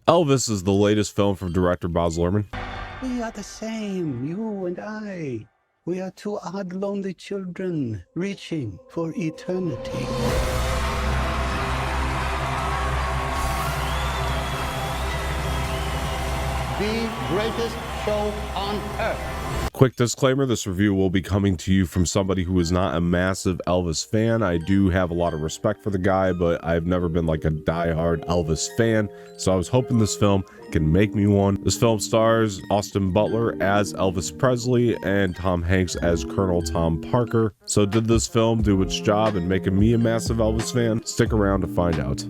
Elvis is the latest film from director Baz Luhrmann. We are the same, you and I. We are two odd, lonely children reaching for eternity. The greatest show on earth. Quick disclaimer, this review will be coming to you from somebody who is not a massive Elvis fan. I do have a lot of respect for the guy, but I've never been like a diehard Elvis fan, so I was hoping this film can make me one. This film stars Austin Butler as Elvis Presley and Tom Hanks as Colonel Tom Parker. So did this film do its job in making me a massive Elvis fan? Stick around to find out.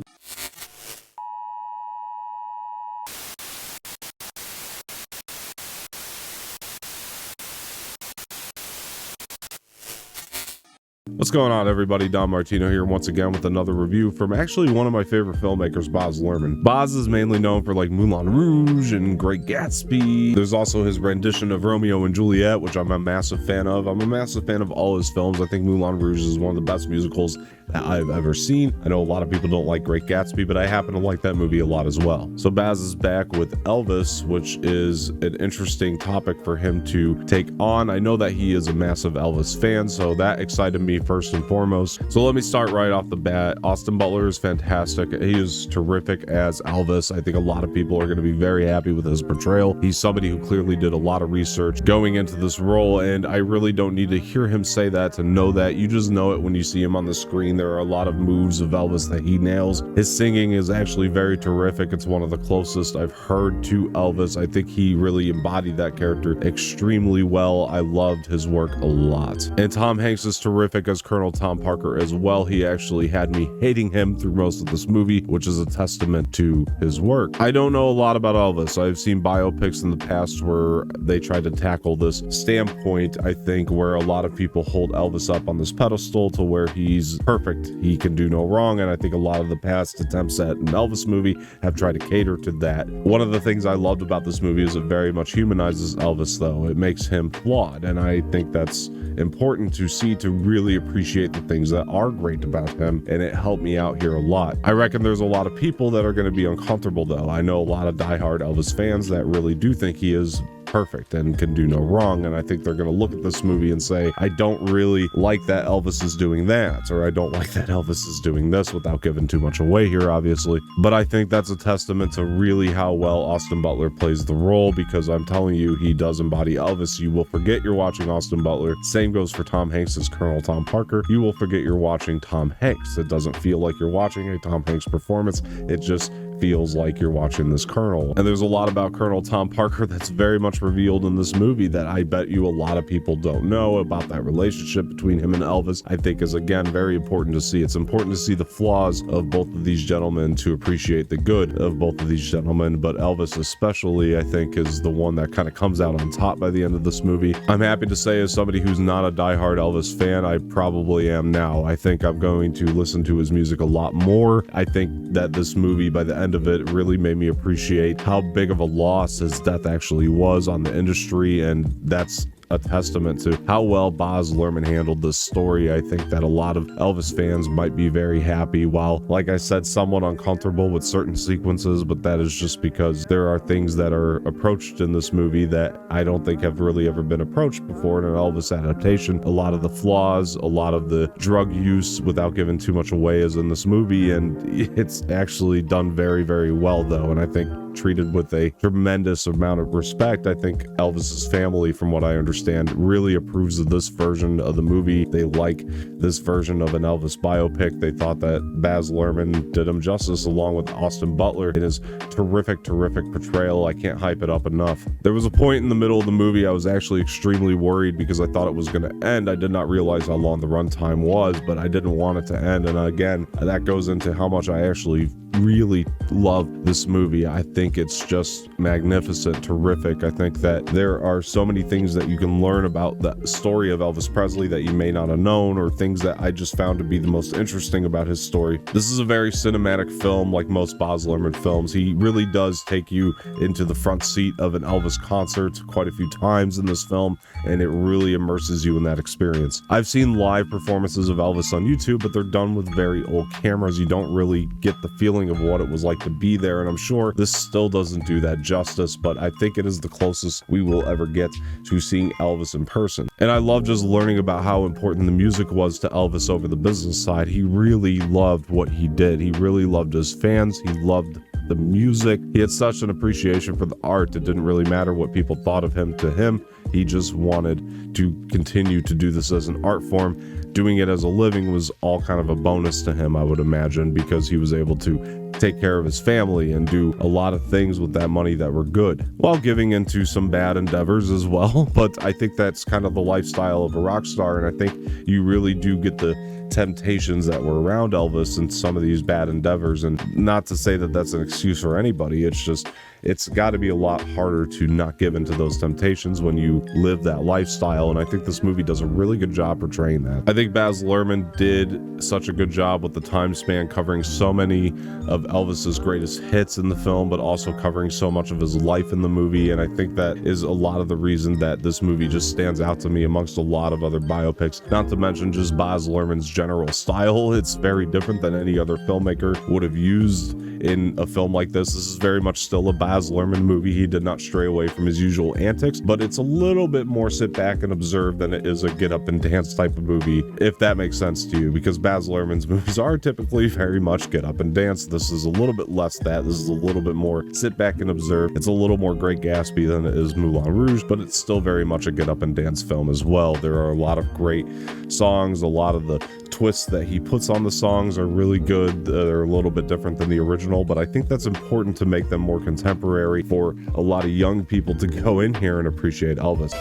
What's going on, everybody? Don Martino here once again with another review from actually one of my favorite filmmakers, Baz Luhrmann. Baz is mainly known for like Moulin Rouge and Great Gatsby. There's also his rendition of Romeo and Juliet, which I'm a massive fan of. I'm a massive fan of all his films. I think Moulin Rouge is one of the best musicals that I've ever seen. I know a lot of people don't like Great Gatsby, but I happen to like that movie a lot as well. So Baz is back with Elvis, which is an interesting topic for him to take on. I know that he is a massive Elvis fan, so that excited me first and foremost. So let me start right off the bat. Austin Butler is fantastic. He is terrific as Elvis. I think a lot of people are going to be very happy with his portrayal. He's somebody who clearly did a lot of research going into this role, and I really don't need to hear him say that to know that. You just know it when you see him on the screen. There are a lot of moves of Elvis that he nails. His singing is actually very terrific. It's one of the closest I've heard to Elvis. I think he really embodied that character extremely well. I loved his work a lot. And Tom Hanks is terrific as Colonel Tom Parker as well. He actually had me hating him through most of this movie, which is a testament to his work. I don't know a lot about Elvis. I've seen biopics in the past where they tried to tackle this standpoint, I think, where a lot of people hold Elvis up on this pedestal to where he's perfect. He can do no wrong, and I think a lot of the past attempts at an Elvis movie have tried to cater to that. One of the things I loved about this movie is it very much humanizes Elvis, though. It makes him flawed, and I think that's important to see, to really appreciate the things that are great about him, and it helped me out here a lot. I reckon there's a lot of people that are going to be uncomfortable, though. I know a lot of diehard Elvis fans that really do think he is perfect and can do no wrong, and I think they're going to look at this movie and say, I don't really like that Elvis is doing that, or I don't like that Elvis is doing this, without giving too much away here, obviously. But I think that's a testament to really how well Austin Butler plays the role, because I'm telling you, he does embody Elvis. You will forget you're watching Austin Butler. Same goes for Tom Hanks as Colonel Tom Parker. You will forget you're watching Tom Hanks. It doesn't feel like you're watching a Tom Hanks performance. It just feels like you're watching this Colonel. And there's a lot about Colonel Tom Parker that's very much revealed in this movie that I bet you a lot of people don't know about. That relationship between him and Elvis, I think, is again very important to see. It's important to see the flaws of both of these gentlemen to appreciate the good of both of these gentlemen, but Elvis especially, I think, is the one that kind of comes out on top by the end of this movie. I'm happy to say, as somebody who's not a diehard Elvis fan, I probably am now. I think I'm going to listen to his music a lot more. I think that this movie, by the end of it, really made me appreciate how big of a loss his death actually was on the industry, and that's a testament to how well Baz Luhrmann handled this story. I think that a lot of Elvis fans might be very happy, while, like I said, somewhat uncomfortable with certain sequences, but that is just because there are things that are approached in this movie that I don't think have really ever been approached before in an Elvis adaptation. A lot of the flaws, a lot of the drug use, without giving too much away, is in this movie, and it's actually done very, very well, though, and I think treated with a tremendous amount of respect. I think Elvis's family, from what I understand, really approves of this version of the movie. They like this version of an Elvis biopic. They thought that Baz Luhrmann did him justice, along with Austin Butler in his terrific portrayal. I can't hype it up enough. There was a point in the middle of the movie I was actually extremely worried because I thought it was going to end. I did not realize how long the runtime was, but I didn't want it to end. And again, that goes into how much I actually really love this movie. I think it's just magnificent, terrific. I think that there are so many things that you can learn about the story of Elvis Presley that you may not have known, or things that I just found to be the most interesting about his story. This is a very cinematic film, like most Baz Luhrmann films. He really does take you into the front seat of an Elvis concert quite a few times in this film, and it really immerses you in that experience. I've seen live performances of Elvis on YouTube, but they're done with very old cameras. You don't really get the feeling feeling of what it was like to be there. And I'm sure this still doesn't do that justice, but I think it is the closest we will ever get to seeing Elvis in person. And I love just learning about how important the music was to Elvis over the business side. He really loved what he did. He really loved his fans. He loved the music. He had such an appreciation for the art. It didn't really matter what people thought of him. To him, he just wanted to continue to do this as an art form. Doing it as a living was all kind of a bonus to him, I would imagine, because he was able to take care of his family and do a lot of things with that money that were good, while giving into some bad endeavors as well. But I think that's kind of the lifestyle of a rock star, and I think you really do get the temptations that were around Elvis and some of these bad endeavors. And not to say that that's an excuse for anybody, it's just, it's got to be a lot harder to not give into those temptations when you live that lifestyle. And I think this movie does a really good job portraying that. I think Baz Luhrmann did such a good job with the time span, covering so many of Elvis's greatest hits in the film, but also covering so much of his life in the movie. And I think that is a lot of the reason that this movie just stands out to me amongst a lot of other biopics, not to mention just Baz Luhrmann's general style. It's very different than any other filmmaker would have used in a film like this. This is very much still a Baz Luhrmann movie. He did not stray away from his usual antics, but it's a little bit more sit back and observe than it is a get up and dance type of movie, if that makes sense to you, because Baz Luhrmann's movies are typically very much get up and dance. This is a little bit less that. This is a little bit more sit back and observe. It's a little more Great Gatsby than it is Moulin Rouge, but it's still very much a get up and dance film as well. There are a lot of great songs. A lot of the twists that he puts on the songs are really good. They're a little bit different than the original, but I think that's important to make them more contemporary for a lot of young people to go in here and appreciate Elvis.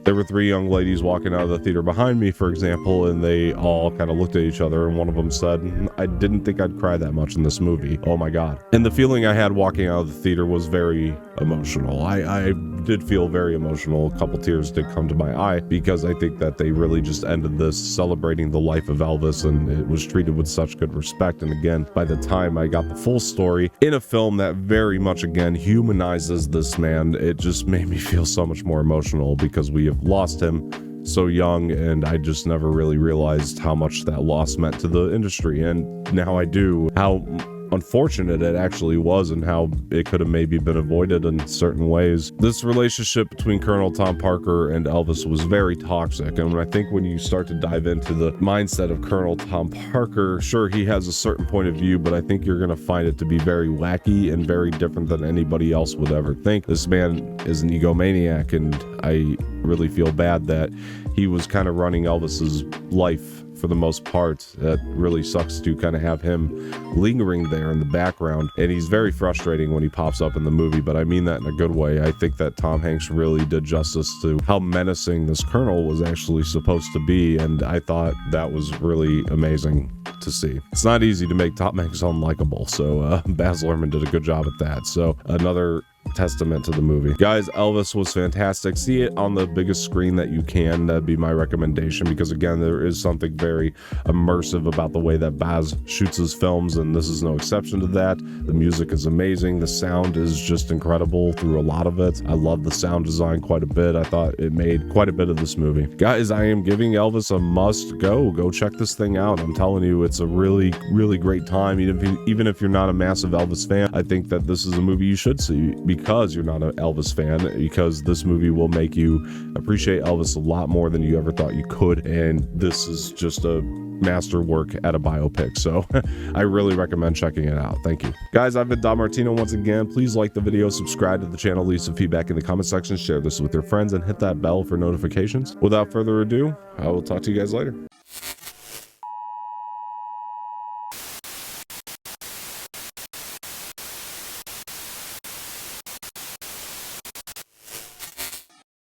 There were three young ladies walking out of the theater behind me, for example, and they all kind of looked at each other, and one of them said, "I didn't think I'd cry that much in this movie. Oh my God." And the feeling I had walking out of the theater was very emotional. I did feel very emotional. A couple tears did come to my eye, because I think that they really just ended this celebrating the life of Elvis, and it was treated with such good respect. And again, by the time I got the full story in a film that very much, again, humanizes this man, it just made me feel so much more emotional, because we have lost him so young, and I just never really realized how much that loss meant to the industry. And now I do, how unfortunate it actually was, and how it could have maybe been avoided in certain ways. This relationship between Colonel Tom Parker and Elvis was very toxic, and I think when you start to dive into the mindset of Colonel Tom Parker, sure, he has a certain point of view, but I think you're going to find it to be very wacky and very different than anybody else would ever think. This man is an egomaniac, and I really feel bad that he was kind of running Elvis's life for the most part. That really sucks to kind of have him lingering there in the background, and he's very frustrating when he pops up in the movie, but I mean that in a good way. I think that Tom Hanks really did justice to how menacing this colonel was actually supposed to be, and I thought that was really amazing to see. It's not easy to make Tom Hanks unlikable, so Baz Luhrmann did a good job at that. So another testament to the movie. Guys, Elvis was fantastic. See it on the biggest screen that you can. That'd be my recommendation, because again, there is something very immersive about the way that Baz shoots his films, and this is no exception to that. The music is amazing. The sound is just incredible through a lot of it. I love the sound design quite a bit. I thought it made quite a bit of this movie. Guys, I am giving Elvis a must go. Go check this thing out. I'm telling you, it's a really, really great time. Even if you're not a massive Elvis fan, I think that this is a movie you should see, because you're not an Elvis fan, because this movie will make you appreciate Elvis a lot more than you ever thought you could. And this is just a masterwork at a biopic, so I really recommend checking it out. Thank you. Guys, I've been Don Martino once again. Please like the video, subscribe to the channel, leave some feedback in the comment section, share this with your friends, and hit that bell for notifications. Without further ado, I will talk to you guys later.